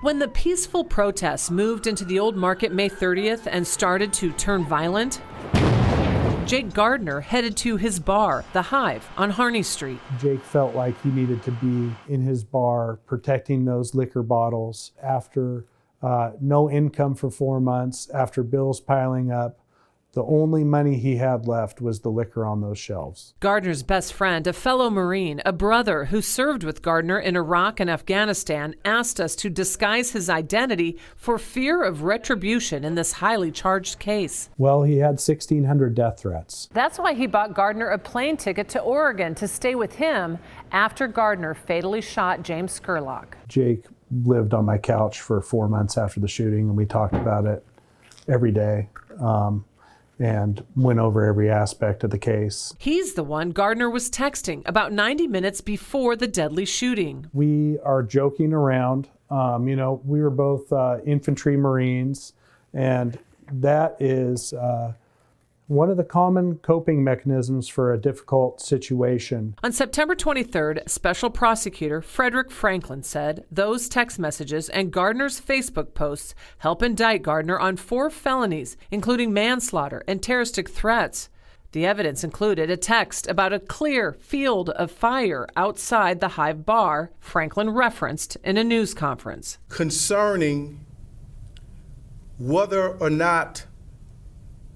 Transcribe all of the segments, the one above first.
When the peaceful protests moved into the Old Market May 30th and started to turn violent, Jake Gardner headed to his bar, The Hive, on Harney Street. Jake felt like he needed to be in his bar protecting those liquor bottles after no income for 4 months, after bills piling up. The only money he had left was the liquor on those shelves. Gardner's best friend, a fellow Marine, a brother who served with Gardner in Iraq and Afghanistan, asked us to disguise his identity for fear of retribution in this highly charged case. Well, he had 1,600 death threats. That's why he bought Gardner a plane ticket to Oregon to stay with him after Gardner fatally shot James Scurlock. Jake lived on my couch for 4 months after the shooting, and we talked about it every day. And went over every aspect of the case. He's the one Gardner was texting about 90 minutes before the deadly shooting. We are joking around. We were both infantry Marines, and that is one of the common coping mechanisms for a difficult situation. On September 23rd, Special Prosecutor Frederick Franklin said those text messages and Gardner's Facebook posts help indict Gardner on 4 felonies, including manslaughter and terroristic threats. The evidence included a text about a clear field of fire outside the Hive bar Franklin referenced in a news conference. Concerning whether or not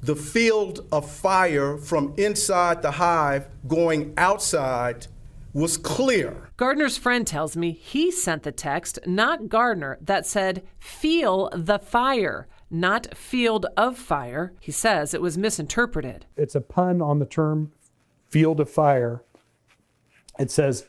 the field of fire from inside the Hive going outside was clear. Gardner's friend tells me he sent the text, not Gardner, that said, "Feel the fire," not "field of fire." He says it was misinterpreted. It's a pun on the term field of fire. It says,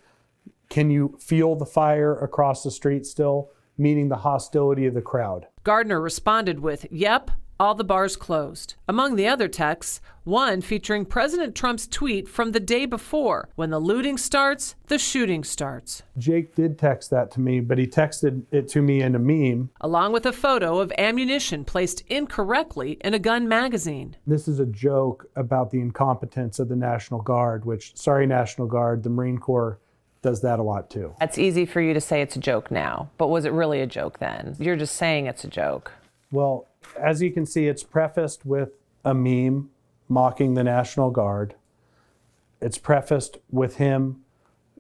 "Can you feel the fire across the street still?" Meaning the hostility of the crowd. Gardner responded with, "Yep, all the bars closed." Among the other texts, one featuring President Trump's tweet from the day before, "When the looting starts, the shooting starts." Jake did text that to me, but he texted it to me in a meme. Along with a photo of ammunition placed incorrectly in a gun magazine. This is a joke about the incompetence of the National Guard, which, sorry National Guard, the Marine Corps does that a lot too. That's easy for you to say it's a joke now, but was it really a joke then? You're just saying it's a joke. Well, as you can see, it's prefaced with a meme mocking the National Guard. It's prefaced with him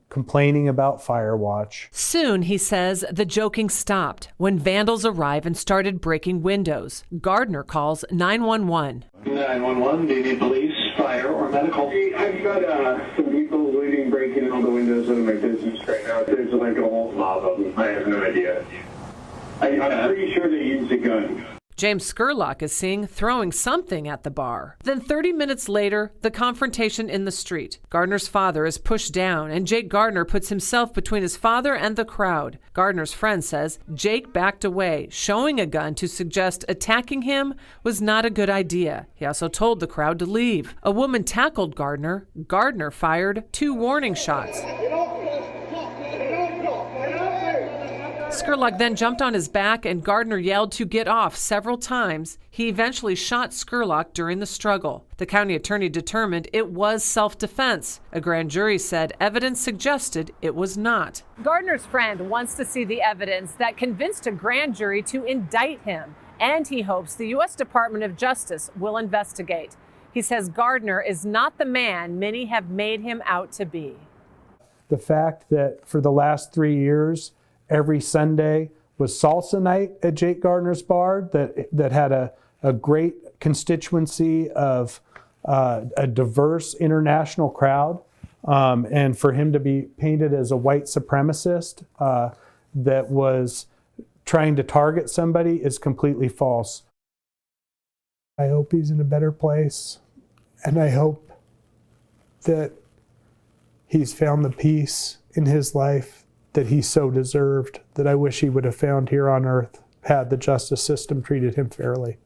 complaining about Firewatch. Soon, he says, the joking stopped when vandals arrive and started breaking windows. Gardner calls 911. 911, do you need police, fire, or medical? I've got some people looting, breaking in all the windows of my business right now. There's like a whole mob of them. I have no idea. I'm pretty sure they used a gun. James Scurlock is seen throwing something at the bar. Then 30 minutes later, the confrontation in the street. Gardner's father is pushed down, and Jake Gardner puts himself between his father and the crowd. Gardner's friend says Jake backed away, showing a gun to suggest attacking him was not a good idea. He also told the crowd to leave. A woman tackled Gardner. Gardner fired 2 warning shots. Scurlock then jumped on his back, and Gardner yelled to get off several times. He eventually shot Scurlock during the struggle. The county attorney determined it was self-defense. A grand jury said evidence suggested it was not. Gardner's friend wants to see the evidence that convinced a grand jury to indict him, and he hopes the U.S. Department of Justice will investigate. He says Gardner is not the man many have made him out to be. The fact that for the last 3 years, every Sunday was salsa night at Jake Gardner's bar that had a great constituency of a diverse international crowd. And for him to be painted as a white supremacist that was trying to target somebody is completely false. I hope he's in a better place. And I hope that he's found the peace in his life that he so deserved, that I wish he would have found here on earth had the justice system treated him fairly.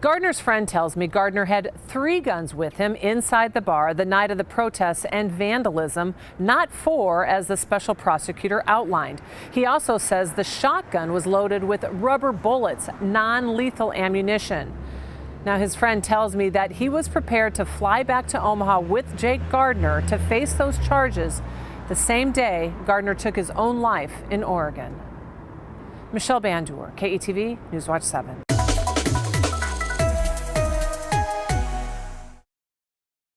Gardner's friend tells me Gardner had 3 guns with him inside the bar the night of the protests and vandalism, not 4 as the special prosecutor outlined. He also says the shotgun was loaded with rubber bullets, non-lethal ammunition. Now, his friend tells me that he was prepared to fly back to Omaha with Jake Gardner to face those charges the same day Gardner took his own life in Oregon. Michelle Bandur, KETV, Newswatch 7.